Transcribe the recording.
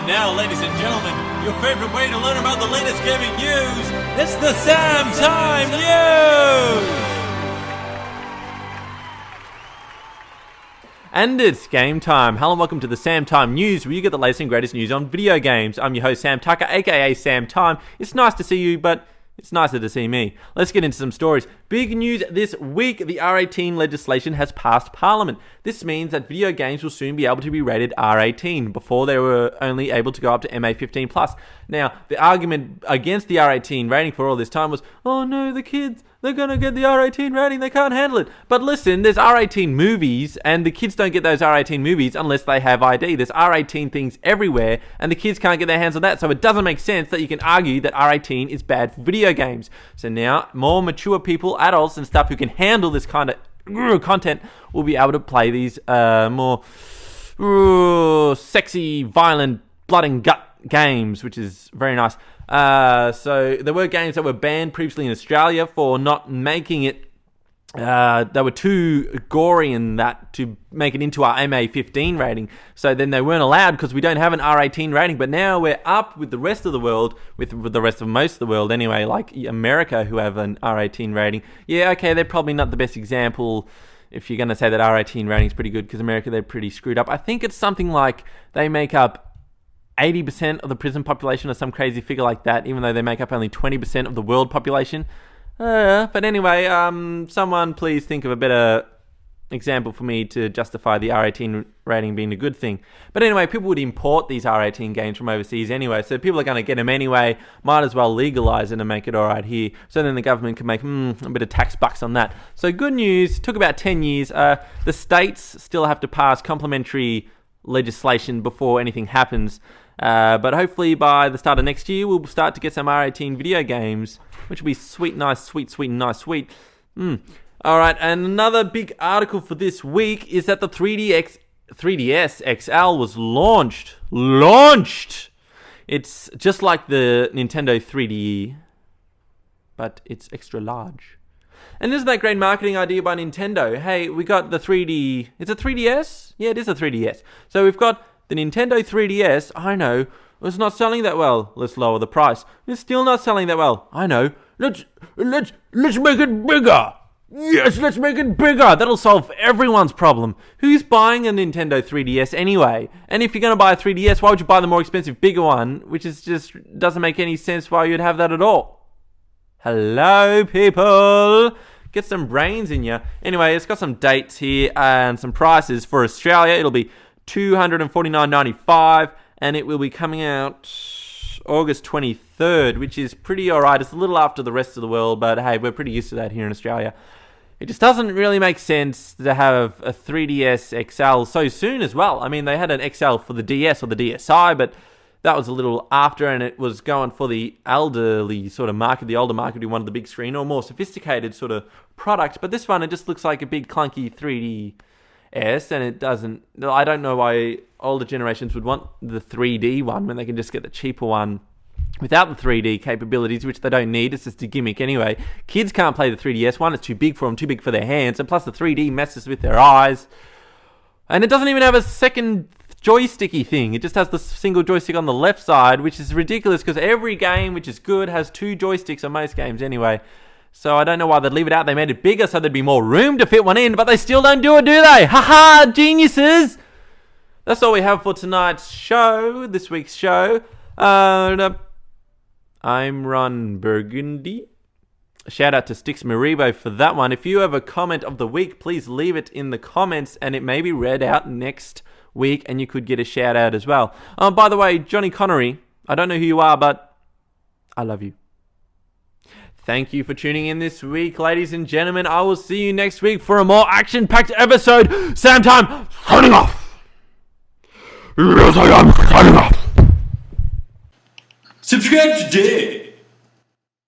And now, ladies and gentlemen, your favorite way to learn about the latest gaming news, it's the SAMTIME News! And it's game time. Hello and welcome to the SAMTIME News, where you get the latest and greatest news on video games. I'm your host, Sam Tucker, aka SAMTIME. It's nice to see you, but it's nicer to see me. Let's get into some stories. Big news this week, the R18 legislation has passed Parliament. This means that video games will soon be able to be rated R18. Before, they were only able to go up to MA15+. Now, the argument against the R18 rating for all this time was, oh no, the kids, they're going to get the R18 rating, they can't handle it. But listen, there's R18 movies, and the kids don't get those R18 movies unless they have ID. There's R18 things everywhere, and the kids can't get their hands on that. So it doesn't make sense that you can argue that R18 is bad for video games. So now, more mature people, adults and stuff who can handle this kind of content will be able to play these more sexy, violent, blood and gut games, which is very nice. So there were games that were banned previously in Australia for not making it, they were too gory in that to make it into our MA15 rating. So then they weren't allowed because we don't have an R18 rating. But now we're up with the rest of the world, with the rest of most of the world anyway, like America, who have an R18 rating. Yeah, okay, they're probably not the best example if you're going to say that R18 rating is pretty good, because America, they're pretty screwed up. I think it's something like they make up 80% of the prison population or some crazy figure like that, even though they make up only 20% of the world population. But anyway, someone please think of a better example for me to justify the R18 rating being a good thing. But anyway, people would import these R18 games from overseas anyway, so people are going to get them anyway. Might as well legalize it and make it all right here, so then the government can make a bit of tax bucks on that. So good news, took about 10 years. The states still have to pass complementary legislation before anything happens. But hopefully by the start of next year, we'll start to get some R18 video games, which will be sweet, nice, sweet, and nice, sweet. Alright, and another big article for this week is that the 3DS XL was launched. It's just like the Nintendo 3D, but it's extra large. And isn't that a great marketing idea by Nintendo? Hey, we got the 3D... It's a 3DS? Yeah, it is a 3DS. So we've got the Nintendo 3DS. I know, it's not selling that well. Let's lower the price. It's still not selling that well. I know. Let's make it bigger. Yes, let's make it bigger. That'll solve everyone's problem. Who's buying a Nintendo 3DS anyway? And if you're going to buy a 3DS, why would you buy the more expensive, bigger one? Which is just doesn't make any sense why you'd have that at all. Hello, people. Get some brains in you. Anyway, it's got some dates here and some prices. For Australia, it'll be $249.95, and it will be coming out August 23rd, which is pretty alright. It's a little after the rest of the world, but hey, we're pretty used to that here in Australia. It just doesn't really make sense to have a 3DS XL so soon as well. I mean, they had an XL for the DS or the DSi, but that was a little after, and it was going for the elderly sort of market, the older market who wanted the big screen or more sophisticated sort of product. But this one, it just looks like a big clunky 3DS, and it doesn't... I don't know why older generations would want the 3D one when they can just get the cheaper one without the 3D capabilities, which they don't need. It's just a gimmick anyway. Kids can't play the 3DS. One, it's too big for them, too big for their hands, and plus the 3D messes with their eyes. And it doesn't even have a second joysticky thing. It just has the single joystick on the left side, which is ridiculous because every game which is good has two joysticks on most games anyway. So I don't know why they'd leave it out. They made it bigger so there'd be more room to fit one in, but they still don't do it, do they? Haha, geniuses! That's all we have for tonight's show, this week's show. I'm Ron Burgundy. Shout out to Stix Maribo for that one. If you have a comment of the week, please leave it in the comments and it may be read out next week and you could get a shout out as well. By the way, Johnny Connery, I don't know who you are, but I love you. Thank you for tuning in this week, ladies and gentlemen. I will see you next week for a more action-packed episode. SAMTIME, signing off. Yes, I am signing off. Subscribe today.